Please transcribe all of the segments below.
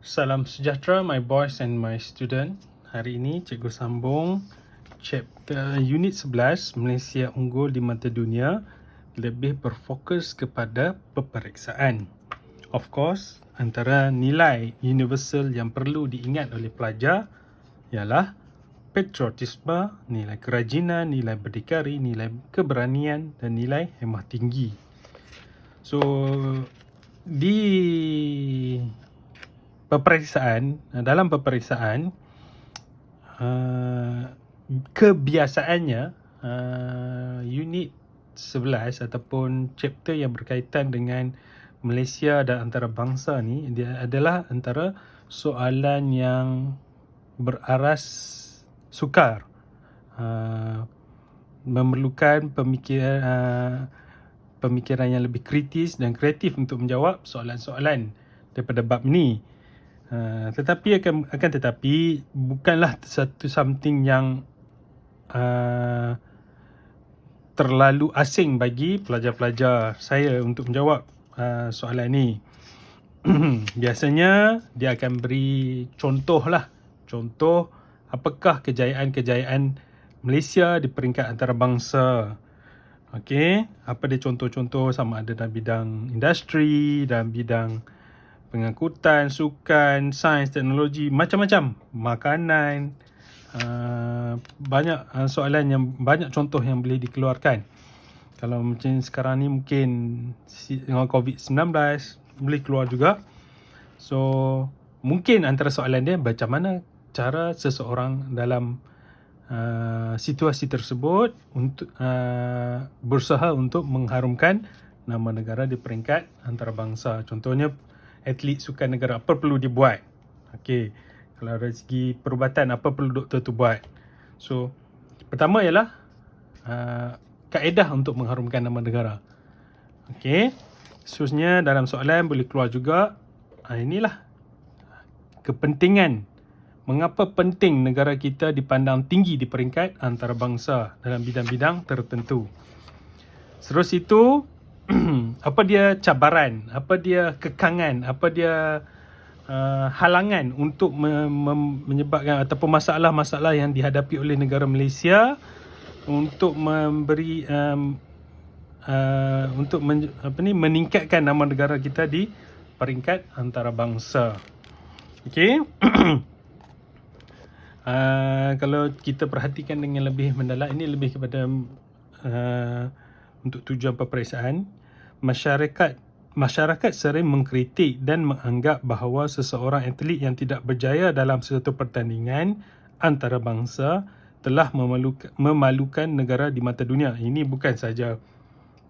Salam sejahtera my boys and my student. Hari ini cikgu sambung chapter unit 11 Malaysia unggul di mata dunia, lebih berfokus kepada peperiksaan. Of course, antara nilai universal yang perlu diingat oleh pelajar ialah patriotisme, nilai kerajinan, nilai berdikari, nilai keberanian dan nilai hemah tinggi. So di dalam peperiksaan, kebiasaannya unit 11 ataupun chapter yang berkaitan dengan Malaysia dan antarabangsa ni, dia adalah antara soalan yang beraras sukar, memerlukan pemikiran yang lebih kritis dan kreatif untuk menjawab soalan-soalan daripada bab ni. Tetapi bukanlah satu something yang terlalu asing bagi pelajar-pelajar saya untuk menjawab soalan ni. Biasanya dia akan beri contoh apakah kejayaan-kejayaan Malaysia di peringkat antarabangsa. Okey, apa dia contoh-contoh, sama ada dalam bidang industri, dalam bidang pengangkutan, sukan, sains, teknologi, macam-macam, makanan, banyak soalan yang banyak contoh yang boleh dikeluarkan. Kalau macam sekarang ni mungkin dengan COVID-19 boleh keluar juga. So mungkin antara soalan dia, macam mana cara seseorang dalam situasi tersebut untuk berusaha untuk mengharumkan nama negara di peringkat antarabangsa. Contohnya atlet sukan negara, apa perlu dia buat? Okey, kalau dari segi perubatan, apa perlu doktor tu buat? So pertama ialah kaedah untuk mengharumkan nama negara. Okey, seterusnya dalam soalan boleh keluar juga inilah kepentingan, mengapa penting negara kita dipandang tinggi di peringkat antarabangsa dalam bidang-bidang tertentu. Terus itu apa dia cabaran, apa dia kekangan, apa dia halangan untuk menyebabkan ataupun masalah-masalah yang dihadapi oleh negara Malaysia untuk memberi meningkatkan nama negara kita di peringkat antarabangsa. Okey. Kalau kita perhatikan dengan lebih mendalam, ini lebih kepada untuk tujuan peperiksaan. Masyarakat sering mengkritik dan menganggap bahawa seseorang atlet yang tidak berjaya dalam sesuatu pertandingan antarabangsa telah memalukan negara di mata dunia. Ini bukan saja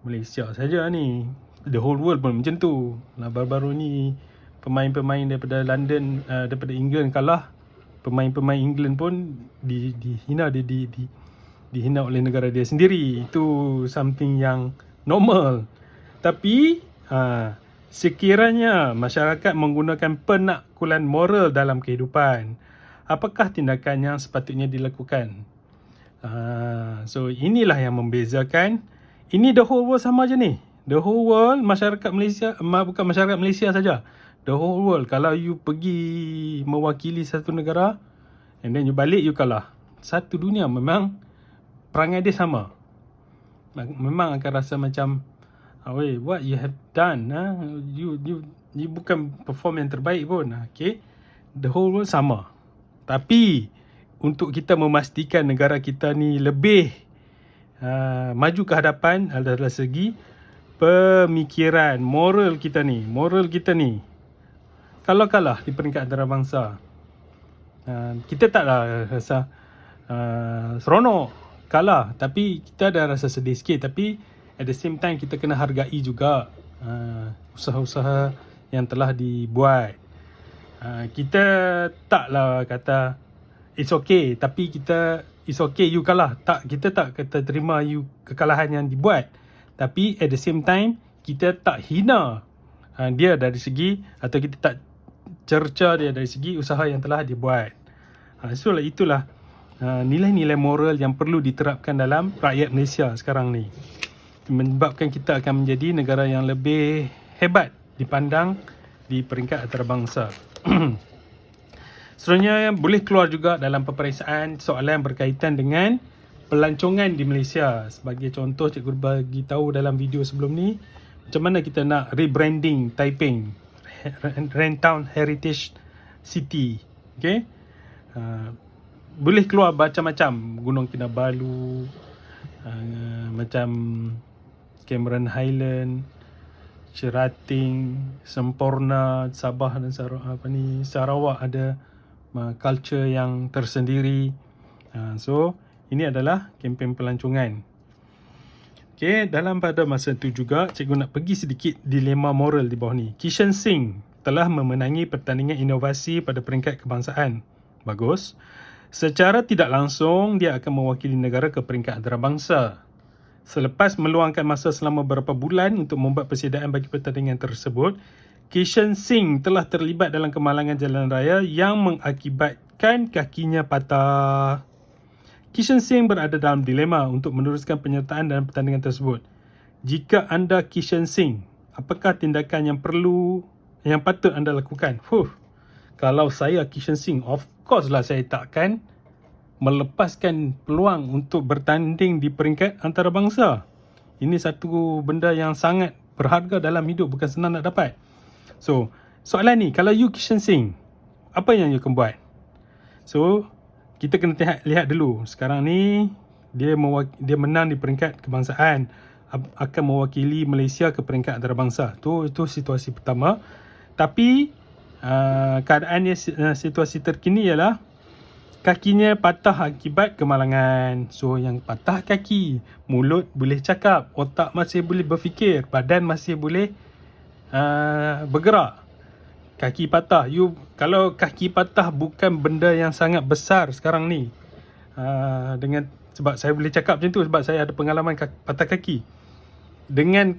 Malaysia saja ni, the whole world pun macam tu. Baru-baru ni pemain-pemain daripada London, daripada England kalah. Pemain-pemain England pun dihina oleh negara dia sendiri. Itu something yang normal. Tapi sekiranya masyarakat menggunakan penakkulan moral dalam kehidupan, apakah tindakan yang sepatutnya dilakukan? So inilah yang membezakan. Ini the whole world sama je ni. The whole world, masyarakat Malaysia, bukan masyarakat Malaysia saja, the whole world. Kalau you pergi mewakili satu negara and then you balik, you kalah, satu dunia memang perangai dia sama. Memang akan rasa macam, what you have done, you bukan perform yang terbaik pun. Okay, the whole world sama. Tapi untuk kita memastikan negara kita ni lebih maju ke hadapan adalah segi pemikiran, moral kita ni. Kalau kalah di peringkat antarabangsa, kita taklah rasa seronok kalah, tapi kita ada rasa sedih sikit. Tapi at the same time kita kena hargai juga usaha-usaha yang telah dibuat. Kita taklah kata it's okay, tapi it's okay you kalah. Kita tak kata terima you kekalahan yang dibuat. Tapi at the same time kita tak hina dia dari segi, atau kita tak cerca dia dari segi usaha yang telah dibuat. So itulah nilai-nilai moral yang perlu diterapkan dalam rakyat Malaysia sekarang ni, menyebabkan kita akan menjadi negara yang lebih hebat dipandang di peringkat antarabangsa. Seterusnya boleh keluar juga dalam peperiksaan soalan berkaitan dengan pelancongan di Malaysia. Sebagai contoh, cikgu bagi tahu dalam video sebelum ni macam mana kita nak rebranding Taiping, Rentown Heritage City. Okay? Boleh keluar macam-macam, Gunung Kinabalu, macam Cameron Highland, Cerating, Semporna, Sabah dan Sarawak ada culture yang tersendiri. So ini adalah kempen pelancongan. Okay, dalam pada masa itu juga cikgu nak pergi sedikit dilema moral di bawah ni. Kishan Singh telah memenangi pertandingan inovasi pada peringkat kebangsaan. Bagus. Secara tidak langsung dia akan mewakili negara ke peringkat antarabangsa. Selepas meluangkan masa selama beberapa bulan untuk membuat persediaan bagi pertandingan tersebut, Kishan Singh telah terlibat dalam kemalangan jalan raya yang mengakibatkan kakinya patah. Kishan Singh berada dalam dilema untuk meneruskan penyertaan dalam pertandingan tersebut. Jika anda Kishan Singh, apakah tindakan yang patut anda lakukan? Kalau saya Kishan Singh, of course lah saya takkan melepaskan peluang untuk bertanding di peringkat antarabangsa. Ini satu benda yang sangat berharga dalam hidup, bukan senang nak dapat. So, soalan ni, kalau you Kishan Singh, apa yang you akan buat? So, kita kena lihat dulu. Sekarang ni, dia menang di peringkat kebangsaan, akan mewakili Malaysia ke peringkat antarabangsa. Itu situasi pertama. Tapi, keadaannya, situasi terkini ialah kakinya patah akibat kemalangan. So, yang patah kaki, mulut boleh cakap, otak masih boleh berfikir, badan masih boleh bergerak. Kaki patah. Kalau kaki patah bukan benda yang sangat besar sekarang ni. Sebab saya boleh cakap macam tu sebab saya ada pengalaman patah kaki. Dengan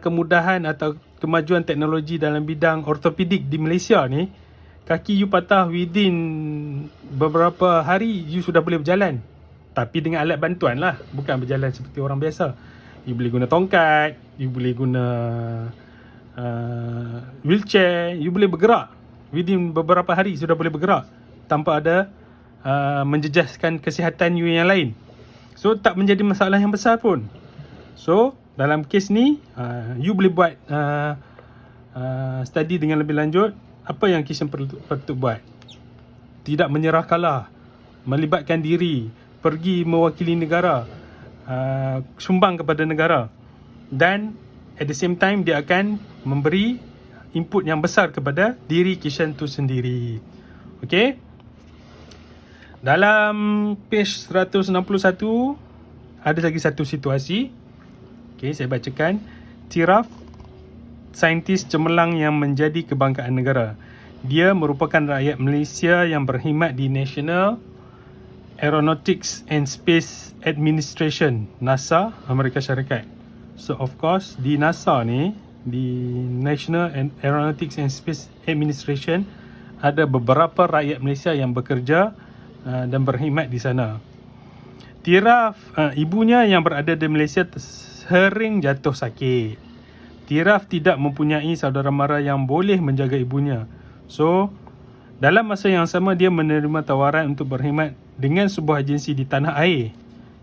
kemudahan atau kemajuan teknologi dalam bidang ortopedik di Malaysia ni, kaki you patah within beberapa hari you sudah boleh berjalan. Tapi dengan alat bantuan lah, bukan berjalan seperti orang biasa. You boleh guna tongkat, you boleh guna wheelchair, you boleh bergerak. Within beberapa hari sudah boleh bergerak tanpa ada menjejaskan kesihatan you yang lain. So tak menjadi masalah yang besar pun. So dalam kes ni you boleh buat study dengan lebih lanjut. Apa yang Kishan perlu buat? Tidak menyerah kalah, melibatkan diri, pergi mewakili negara, sumbang kepada negara, dan at the same time dia akan memberi input yang besar kepada diri Kishan tu sendiri. Okay? Dalam page 161 ada lagi satu situasi. Okay, saya bacakan. Tiraf, saintis cemerlang yang menjadi kebanggaan negara. Dia merupakan rakyat Malaysia yang berkhidmat di National Aeronautics and Space Administration, NASA, Amerika Syarikat. So of course di NASA ni, di National Aeronautics and Space Administration, ada beberapa rakyat Malaysia yang bekerja dan berkhidmat di sana. Tiraf, ibunya yang berada di Malaysia sering jatuh sakit. Tiraf tidak mempunyai saudara mara yang boleh menjaga ibunya. So, dalam masa yang sama dia menerima tawaran untuk berkhidmat dengan sebuah agensi di tanah air.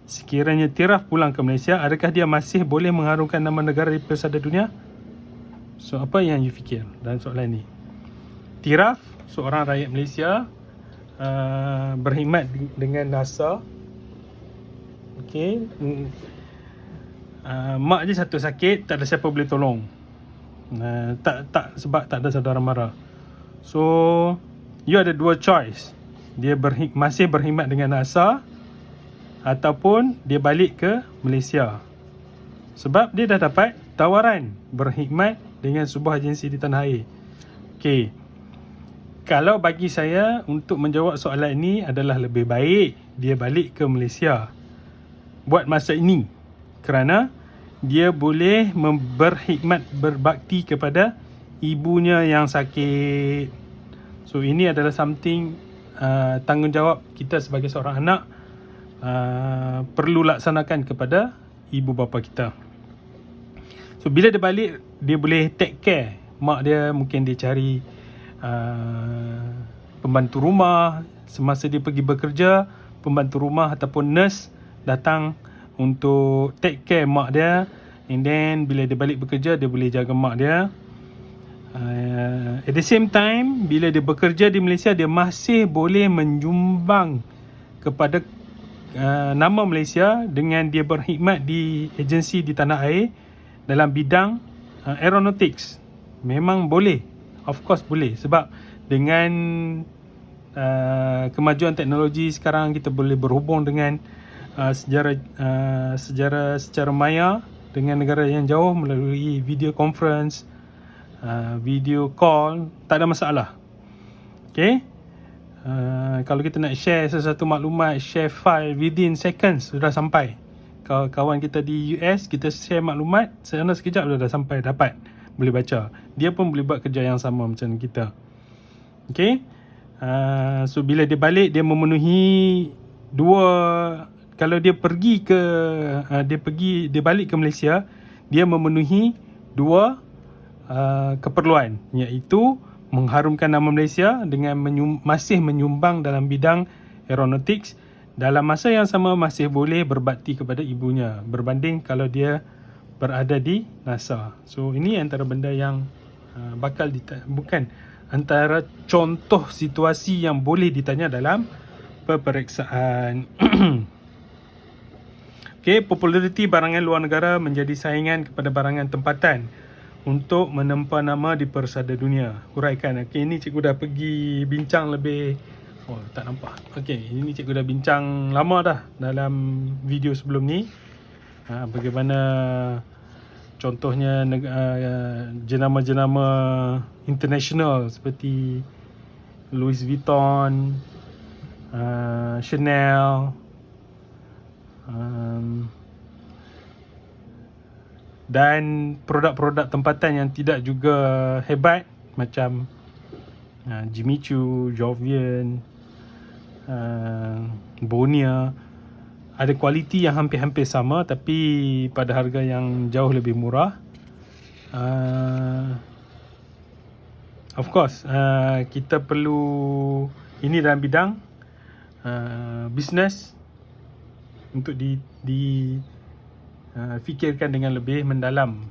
Sekiranya Tiraf pulang ke Malaysia, adakah dia masih boleh mengharumkan nama negara di pesada dunia? So, apa yang you fikir dalam soalan ni? Tiraf, seorang rakyat Malaysia, berkhidmat dengan NASA. Okay. Mak je satu sakit, tak ada siapa boleh tolong. Sebab tak ada saudara mara. So, you ada dua choice. Dia masih berkhidmat dengan NASA ataupun dia balik ke Malaysia. Sebab dia dah dapat tawaran berkhidmat dengan sebuah agensi di tanah air. Okay. Kalau bagi saya, untuk menjawab soalan ini adalah lebih baik dia balik ke Malaysia buat masa ini. Kerana dia boleh berkhidmat, berbakti kepada ibunya yang sakit. So ini adalah something tanggungjawab kita sebagai seorang anak perlu laksanakan kepada ibu bapa kita. So bila dia balik, dia boleh take care, mak dia mungkin dia cari pembantu rumah. Semasa dia pergi bekerja, pembantu rumah ataupun nurse datang untuk take care mak dia, and then bila dia balik bekerja, dia boleh jaga mak dia. At the same time, bila dia bekerja di Malaysia, dia masih boleh menyumbang kepada nama Malaysia dengan dia berkhidmat di agensi di tanah air dalam bidang aeronautics. Memang boleh, of course boleh, sebab dengan kemajuan teknologi sekarang, kita boleh berhubung dengan secara maya dengan negara yang jauh melalui video conference, video call, tak ada masalah. Okay, kalau kita nak share sesuatu maklumat, share file, within seconds sudah sampai. Kawan kita di US, kita share maklumat, sana sekejap dah sampai, dapat, boleh baca. Dia pun boleh buat kerja yang sama macam kita. Okay, so bila dia balik, dia memenuhi kalau dia pergi ke dia balik ke Malaysia, dia memenuhi dua keperluan, iaitu mengharumkan nama Malaysia dengan masih menyumbang dalam bidang aeronautics, dalam masa yang sama masih boleh berbakti kepada ibunya, berbanding kalau dia berada di NASA. So ini antara benda yang bukan antara contoh situasi yang boleh ditanya dalam peperiksaan. Okay, populariti barangan luar negara menjadi saingan kepada barangan tempatan untuk menempa nama di persada dunia. Huraikan. Okay, ini cikgu dah pergi bincang lebih. Oh, tak nampak. Okay, ini cikgu dah bincang lama dah dalam video sebelum ni. Bagaimana contohnya jenama-jenama international seperti Louis Vuitton, Chanel, dan produk-produk tempatan yang tidak juga hebat macam Jimmy Choo, Jovian, Bonia, ada kualiti yang hampir-hampir sama tapi pada harga yang jauh lebih murah. Of course, kita perlu ini dalam bidang business untuk fikirkan dengan lebih mendalam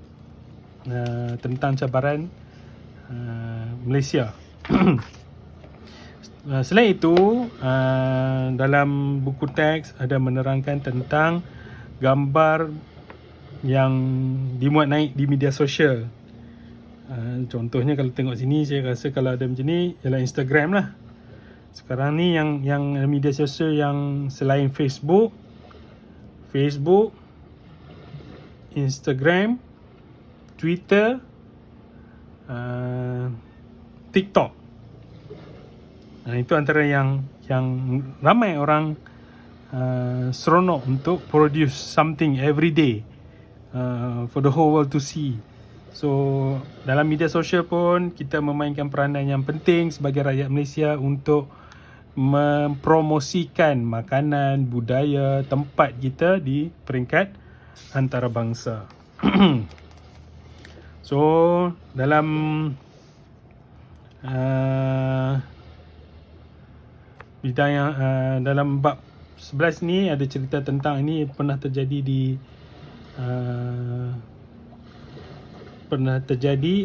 tentang cabaran Malaysia. Selain itu, dalam buku teks ada menerangkan tentang gambar yang dimuat naik di media sosial. Contohnya kalau tengok sini, saya rasa kalau ada macam ni ialah Instagram lah. Sekarang ni yang media sosial yang selain Facebook, Instagram, Twitter, TikTok. Itu antara yang ramai orang seronok untuk produce something every day for the whole world to see. So dalam media sosial pun kita memainkan peranan yang penting sebagai rakyat Malaysia untuk mempromosikan makanan, budaya, tempat kita di peringkat antarabangsa. So dalam bidang yang dalam bab 11 ni ada cerita tentang ini pernah terjadi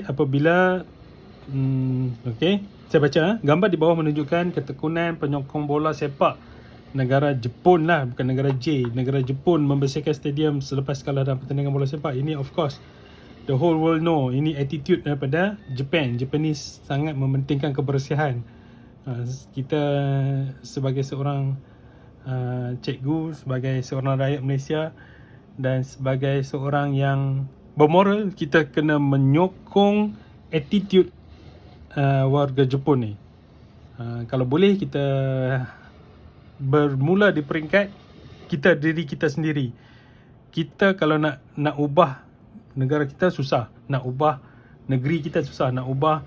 apabila okey, saya baca. Gambar di bawah menunjukkan ketekunan penyokong bola sepak negara Jepun lah, bukan negara J. Negara Jepun membersihkan stadium selepas kalah dalam pertandingan bola sepak. Ini of course the whole world know. Ini attitude daripada Japanese sangat mementingkan kebersihan. Kita sebagai seorang cikgu, sebagai seorang rakyat Malaysia dan sebagai seorang yang bermoral, kita kena menyokong attitude warga Jepun ni. Kalau boleh kita bermula di peringkat diri kita sendiri. Kita kalau nak ubah negara kita susah, nak ubah negeri kita susah, nak ubah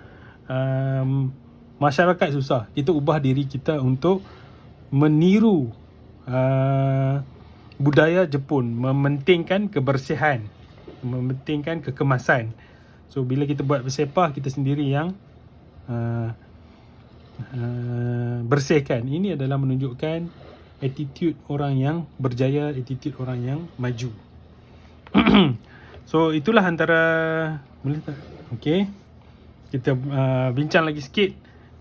masyarakat susah. Kita ubah diri kita untuk meniru budaya Jepun, mementingkan kebersihan, mementingkan kekemasan. So bila kita buat bersepah, kita sendiri yang bersihkan. Ini adalah menunjukkan attitude orang yang berjaya, attitude orang yang maju. So itulah antara, boleh tak? Okay, kita bincang lagi sikit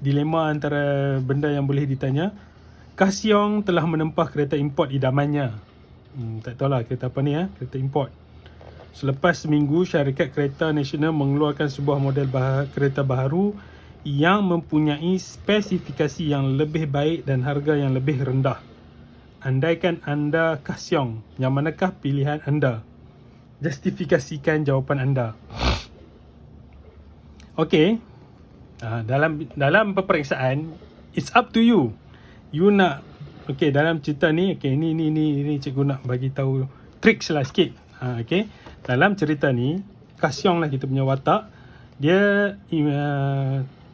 dilema antara benda yang boleh ditanya. Kasiong telah menempah kereta import idamannya. Tak tahulah kereta apa ni, kereta import. Selepas seminggu, syarikat kereta nasional mengeluarkan sebuah model kereta baharu yang mempunyai spesifikasi yang lebih baik dan harga yang lebih rendah. Andaikan anda Kasiong, yang manakah pilihan anda? Justifikasikan jawapan anda. Okey, dalam peperiksaan, it's up to you. You nak, okey, dalam cerita ni, okey, ni cikgu nak bagi tahu tricks lah sikit. Okey, dalam cerita ni, Kasiong lah kita punya watak. Dia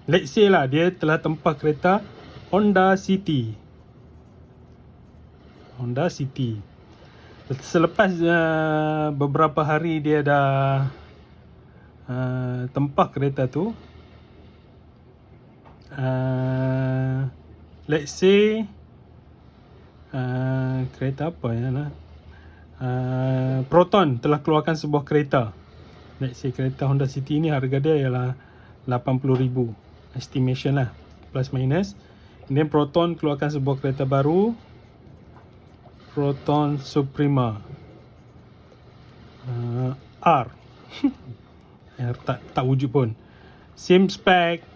let's say lah, dia telah tempah kereta Honda City. Selepas beberapa hari dia dah tempah kereta tu, let's say kereta apa ya lah, Proton telah keluarkan sebuah kereta. Let's say kereta Honda City ni harga dia ialah 80,000 estimation lah, plus minus. Kemudian Proton keluarkan sebuah kereta baru, Proton Suprema R. tak wujud pun. Same spec,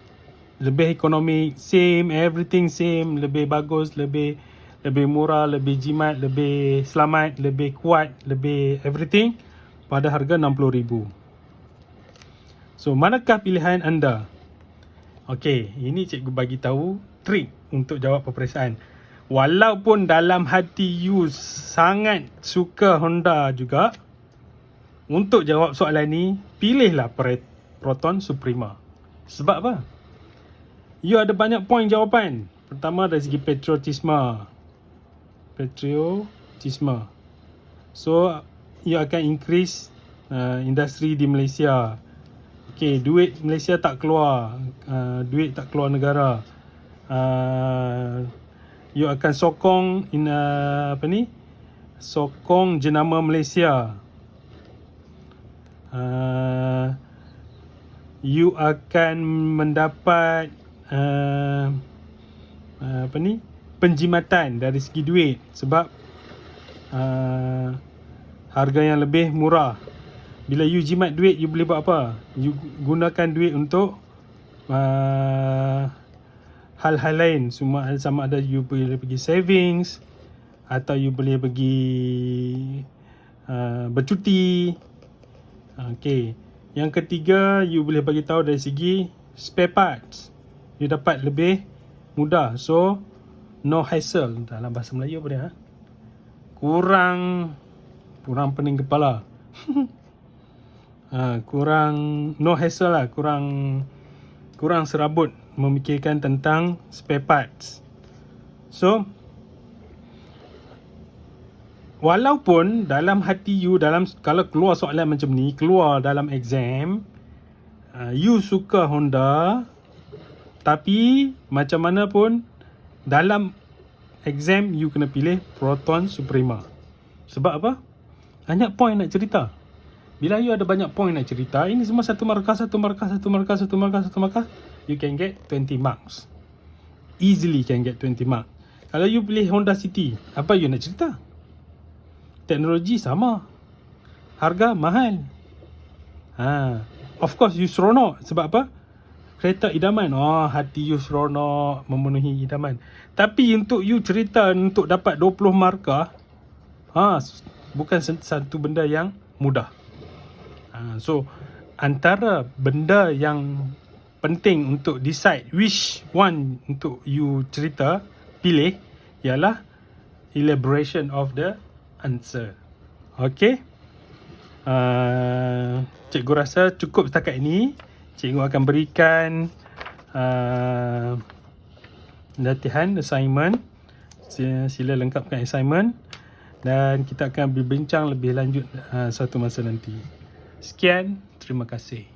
lebih ekonomi, same, everything same, lebih bagus, lebih murah, lebih jimat, lebih selamat, lebih kuat, lebih everything, pada harga 60,000. So manakah pilihan anda? Okey, ini cikgu bagi tahu trik untuk jawab peperiksaan. Walaupun dalam hati you sangat suka Honda juga, untuk jawab soalan ni, pilihlah Proton Suprema. Sebab apa? You ada banyak poin jawapan. Pertama, dari segi patriotisme. So, you akan increase industri di Malaysia. Okay, duit Malaysia tak keluar. Duit tak keluar negara. You akan sokong sokong jenama Malaysia. You akan mendapat penjimatan dari segi duit, sebab harga yang lebih murah. Bila you jimat duit, you boleh buat apa? You gunakan duit untuk hal-hal lain. Sama ada you boleh pergi savings, atau you boleh pergi bercuti. Okay. Yang ketiga, you boleh bagi tahu dari segi spare parts. You dapat lebih mudah. So, no hassle. Dalam bahasa Melayu apa dia? Kurang pening kepala. Kurang no hassle lah. Kurang serabut memikirkan tentang spare parts. So, walaupun dalam hati you, kalau keluar soalan macam ni, keluar dalam exam, you suka Honda, tapi macam mana pun dalam exam you kena pilih Proton Suprema. Sebab apa? Banyak poin nak cerita. Bila you ada banyak poin nak cerita, ini semua satu markah, you can get 20 marks. Easily can get 20 marks. Kalau you pilih Honda City, apa you nak cerita? Teknologi sama, harga mahal. Of course you seronok. Sebab apa? Kereta idaman. Hati you seronok, memenuhi idaman. Tapi untuk you cerita untuk dapat 20 markah, bukan satu benda yang mudah. So antara benda yang penting untuk decide which one untuk you cerita, pilih, ialah elaboration of the answer. Okay. Cikgu rasa cukup setakat ini. Cikgu akan berikan latihan assignment. Sila lengkapkan assignment, dan kita akan berbincang lebih lanjut satu masa nanti. Sekian, terima kasih.